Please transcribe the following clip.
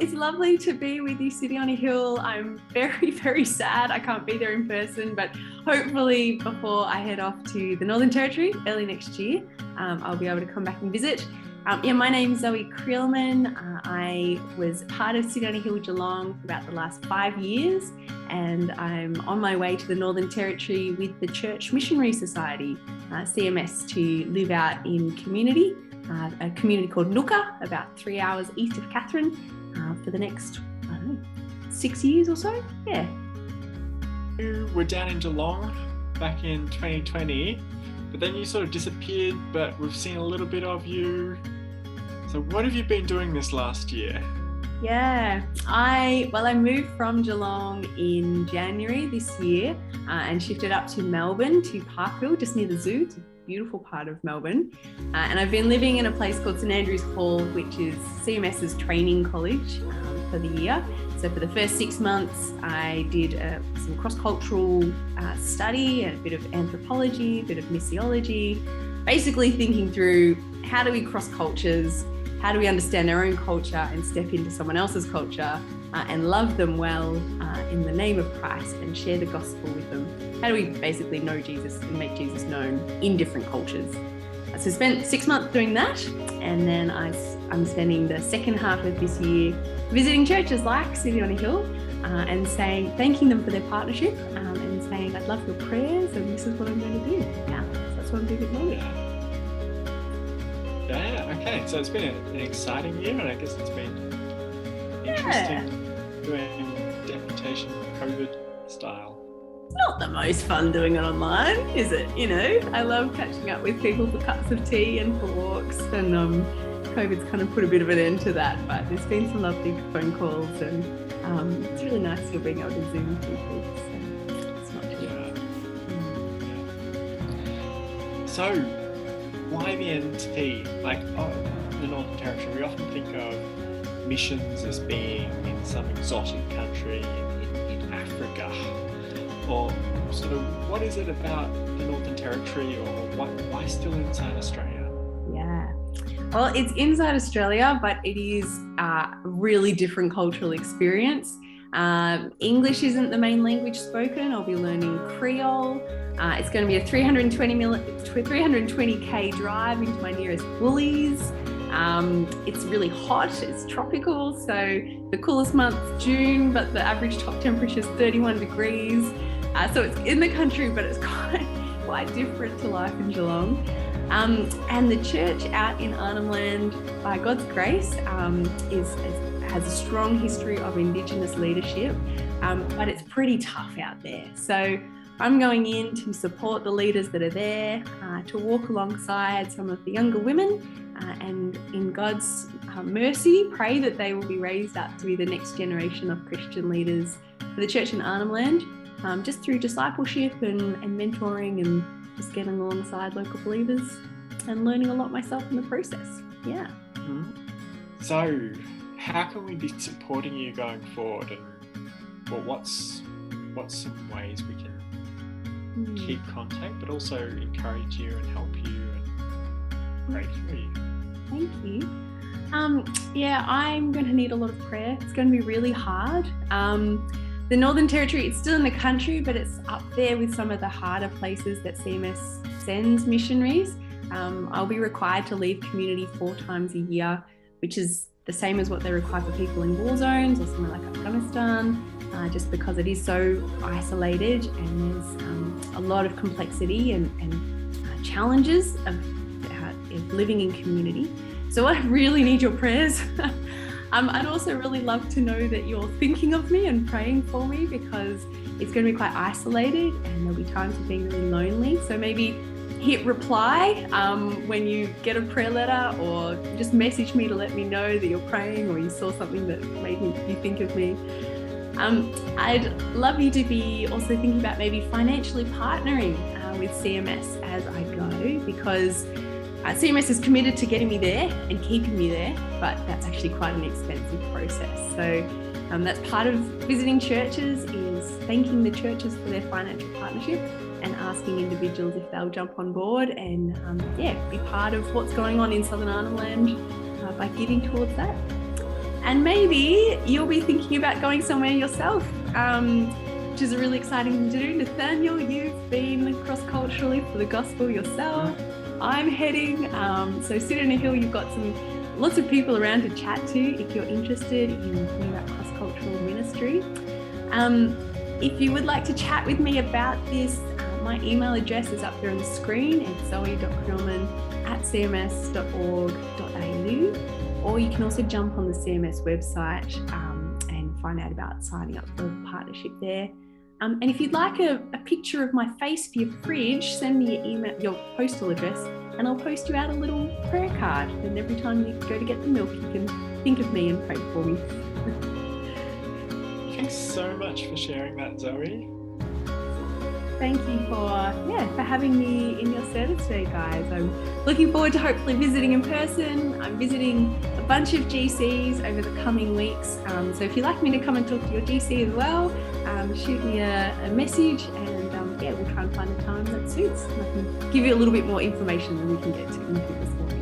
It's lovely to be with you, City on a Hill. I'm very, very sad I can't be there in person, but hopefully before I head off to the Northern Territory early next year, I'll be able to come back and visit. My name's Zoe Creelman. I was part of City on a Hill Geelong for about the last 5 years, and I'm on my way to the Northern Territory with the Church Missionary Society, CMS, to live out in community, a community called Nooka, about 3 hours east of Katherine, for the next, 6 years or so. Yeah. You were down in Geelong back in 2020, but then you sort of disappeared, but we've seen a little bit of you. So what have you been doing this last year? Yeah, I moved from Geelong in January this year and shifted up to Melbourne, to Parkville, just near the zoo. It's a beautiful part of Melbourne. And I've been living in a place called St Andrew's Hall, which is CMS's training college for the year. So for the first 6 months, I did some cross-cultural study, a bit of anthropology, a bit of missiology, basically thinking through how do we cross cultures, how do we understand our own culture and step into someone else's culture and love them well in the name of Christ and share the gospel with them? How do we basically know Jesus and make Jesus known in different cultures? So I spent 6 months doing that, and then I'm spending the second half of this year visiting churches like City on a Hill and thanking them for their partnership and saying, I'd love your prayers and this is what I'm going to do. Yeah, so that's what I'm doing at the moment. Yeah, okay. So it's been an exciting year, and I guess it's been interesting doing deputation COVID style. It's not the most fun doing it online, is it? You know, I love catching up with people for cups of tea and for walks, and COVID's kind of put a bit of an end to that, but there's been some lovely phone calls, and it's really nice still being able to Zoom with people. So it's not too bad. So why the NT? Like, the Northern Territory, we often think of missions as being in some exotic country in Africa. Or sort of, what is it about the Northern Territory, or why still inside Australia? Yeah. Well, it's inside Australia, but it is a really different cultural experience. English isn't the main language spoken. I'll be learning Creole. It's going to be a 320k drive into my nearest Woolies. It's really hot, it's tropical, so the coolest month's June, but the average top temperature is 31 degrees. So it's in the country, but it's quite different to life in Geelong. And the church out in Arnhem Land, by God's grace, has a strong history of Indigenous leadership, but it's pretty tough out there. So I'm going in to support the leaders that are there, to walk alongside some of the younger women, and in God's mercy, pray that they will be raised up to be the next generation of Christian leaders for the church in Arnhem Land, just through discipleship and mentoring and just getting alongside local believers and learning a lot myself in the process. Yeah. Mm-hmm. So how can we be supporting you going forward, and what's some ways we can keep contact, but also encourage you and help you and pray for you? Thank you. I'm going to need a lot of prayer. It's going to be really hard. The Northern Territory, it's still in the country, but it's up there with some of the harder places that CMS sends missionaries. I'll be required to leave community 4 times a year, which is the same as what they require for people in war zones or somewhere like Afghanistan, just because it is so isolated and there's a lot of complexity and challenges of living in community. So I really need your prayers. I'd also really love to know that you're thinking of me and praying for me, because it's going to be quite isolated and there'll be times of being really lonely. So maybe hit reply when you get a prayer letter, or just message me to let me know that you're praying or you saw something that made you think of me. I'd love you to be also thinking about maybe financially partnering with CMS as I go, because CMS is committed to getting me there and keeping me there, but that's actually quite an expensive process. So that's part of visiting churches, is thanking the churches for their financial partnership and asking individuals if they'll jump on board and be part of what's going on in Southern Arnhem Land by giving towards that. And maybe you'll be thinking about going somewhere yourself, which is a really exciting thing to do. Nathaniel, you've been cross-culturally for the gospel yourself. I'm heading, so sit in a hill, you've got lots of people around to chat to if you're interested in thinking about cross-cultural ministry. If you would like to chat with me about this, my email address is up there on the screen. It's zoe.creelman@cms.org.au, or you can also jump on the CMS website and find out about signing up for a partnership there. And if you'd like a picture of my face for your fridge, send me your postal address, and I'll post you out a little prayer card. And every time you go to get the milk, you can think of me and pray for me. Thanks so much for sharing that, Zoe. Thank you for having me in your service today, guys. I'm looking forward to hopefully visiting in person. I'm visiting a bunch of GCs over the coming weeks. So if you'd like me to come and talk to your GC as well, shoot me a message, and we'll try and find a time that suits. And I can give you a little bit more information than we can get to this morning.